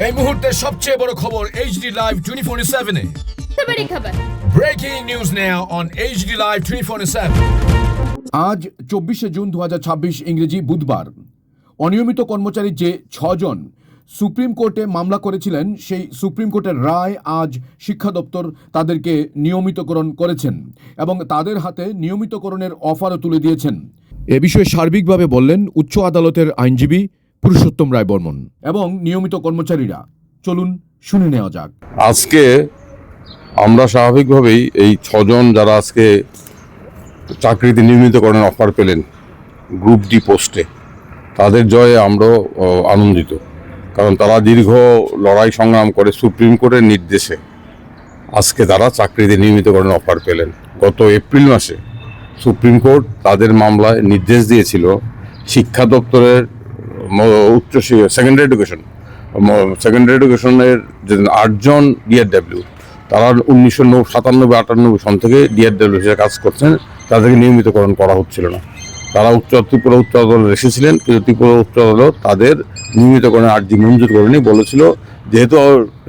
এই মুহূর্তের সবচেয়ে বড় খবর HD Live 24/7 এ। बड़ी खबर। Breaking news now on HD Live 24/7। আজ 24শে জুন 2026 ইংরেজি বুধবার। অনিয়মিত কর্মচারী যে 6 জন সুপ্রিম কোর্টে মামলা করেছিলেন, সেই সুপ্রিম কোর্টের রায় আজ শিক্ষা দপ্তর তাদেরকে নিয়মিতকরণ করেছেন এবং তাদের হাতে নিয়মিতকরণের অফারও তুলে দিয়েছেন। এ বিষয়ে সার্বিকভাবে বললেন উচ্চ আদালতের আইনজীবী পুরুষোত্তম রায় বর্মন এবং নিয়মিত কর্মচারীরা। চলুন শুনে নেওয়া যাক। আজকে আমরা স্বাভাবিকভাবেই এই 6 জন যারা আজকে চাকরিতে নিয়মিতকরণের অফার পেলেন গ্রুপ ডি পোস্টে, তাদের জয়ে আমরাও আনন্দিত। কারণ তারা দীর্ঘ লড়াই সংগ্রাম করে সুপ্রিম কোর্টের নির্দেশে আজকে তারা চাকরিতে নিয়মিতকরণের অফার পেলেন। গত এপ্রিল মাসে সুপ্রিম কোর্ট তাদের মামলায় নির্দেশ দিয়েছিল শিক্ষা দপ্তরের উচ্চ সেকেন্ডারি এডুকেশনের যে 8 জন DRW, তারা 1997-98 সন থেকে DRW হিসেবে কাজ করছেন, তাদেরকে নিয়মিতকরণ করা হচ্ছিল না। তারা ত্রিপুরা উচ্চ আদালতে এসেছিলেন, কিন্তু ত্রিপুরা উচ্চ আদালত তাদের নিয়মিতকরণের আর্জি মঞ্জুর করেনি। বলেছিল যেহেতু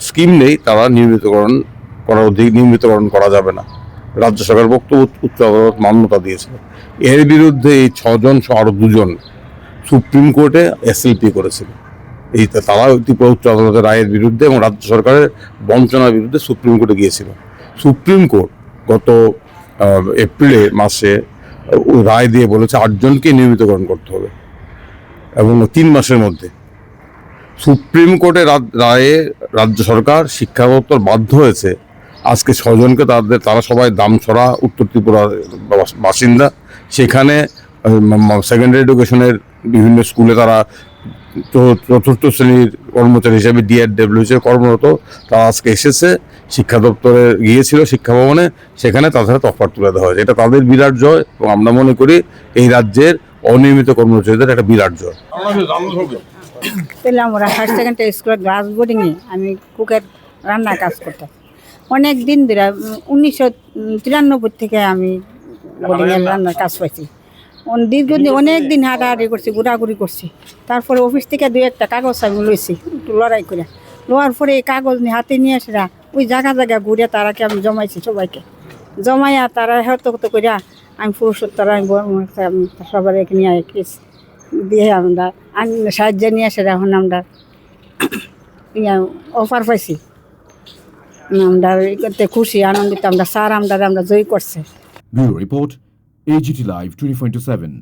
স্কিম নেই, তারা নিয়মিতকরণ করা যাবে না। রাজ্য সরকার বক্তব্য উচ্চ আদালত মান্যতা দিয়েছিল। এর বিরুদ্ধে এই 6 জন আরও 2 জন সুপ্রিম কোর্টে SLP করেছিল। তারা ত্রিপুরা উচ্চ আদালতের রায়ের বিরুদ্ধে এবং রাজ্য সরকারের বঞ্চনার বিরুদ্ধে সুপ্রিম কোর্টে গিয়েছিল। সুপ্রিম কোর্ট গত এপ্রিল মাসে রায় দিয়ে বলেছে 8 জনকে নিয়মিতকরণ করতে হবে এবং 3 মাসের মধ্যে। সুপ্রিম কোর্টের রায়ে রাজ্য সরকার শিক্ষা দপ্তর বাধ্য হয়েছে আজকে 6 জনকে তারা সবাই দামছড়া উত্তর ত্রিপুরার বাসিন্দা। সেখানে সেকেন্ডারি এডুকেশনের বিভিন্ন স্কুলে তারা চতুর্থ শ্রেণীর কর্মচারী হিসেবে DRW হিসেবে কর্মরত। তারা আজকে এসেছে, শিক্ষা দপ্তরে গিয়েছিল শিক্ষা ভবনে, সেখানে তাদের হাতে অফার তুলে দেওয়া হয়েছে। এটা তাদের বিরাট জয় এবং আমরা মনে করি এই রাজ্যের অনিয়মিত কর্মচারীদের একটা বিরাট জয়। আমরা হায়ার সেকেন্ডারি স্কুলের গ্লাস বোর্ডিংয়ে আমি কুকের রান্নার কাজ করতাম অনেক দিন ধরে। 1993 থেকে আমি বোর্ডিংয়ের রান্নার কাজ পাইছি। দীর্ঘদিন অনেক দিন হাঁটাহাঁটি করছি, ঘোরাঘুরি করছি। তারপরে অফিস থেকে 2-1টা কাগজ আমি লইছি, একটু লড়াই করে। লোয়ার পরে এই কাগজ হাতে নিয়ে আসা ওই জায়গা ঘুরে তারাকে আমি জমাইছি, সবাইকে জমাইয়া তারা হত করিয়া আমি পুরুষোত্তর আমি সবার নিয়ে কেস দিয়ে আমরা সাহায্য নিয়ে আসে। এখন আমরা অফার পাইছি, আমরা করতে খুশি আনন্দিত। আমরা স্যার আমরা জয়ী করছে। Bureau report AGT Live 24/7।